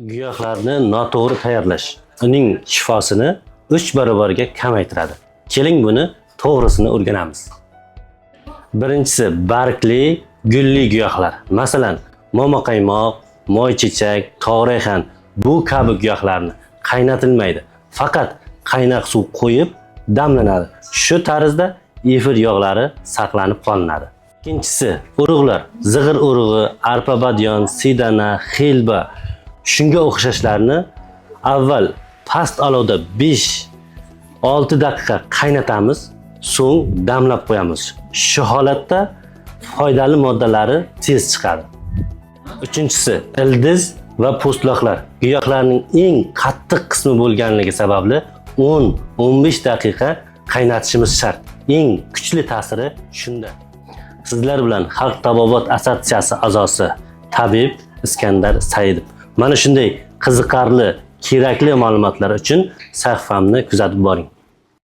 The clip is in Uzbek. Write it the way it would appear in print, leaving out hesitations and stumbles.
Giyohlarni noto'g'ri tayyorlash uning shifosini 3 barobarga kamaytiradi. Keling buni to'g'risini o'rganamiz. Birinchisi bargli, gulli giyohlar. Masalan, momaqaymoq, moychechak, tog'-rayhan bu kabi giyohlarni qaynatilmaydi. Faqat qaynoq suv qo'yib damlanadi. Shu tarzda efir yog'lari saqlanib qolinadi. Ikkinchisi urug'lar. Zig'ir urug'i, arpa badyon, sidana, xilba shunga o'xshashlarni avval past olovda 5-6 daqiqa qaynatamiz, so'ng damlab qo'yamiz. Shu holatda foydali moddalari tez chiqadi. Uchinchisi ildiz va po'stloqlar. Giyohlarning eng qattiq qismi bo'lganligi sababli 10-15 daqiqa qaynatishimiz shart. Eng kuchli ta'siri shunda. Sizlar bilan Xalq tabobat assotsiatsiyasi a'zosi tabib Iskandar Saidov. Mana shunday qiziqarli, kerakli ma'lumotlar uchun sahifamni kuzatib boring.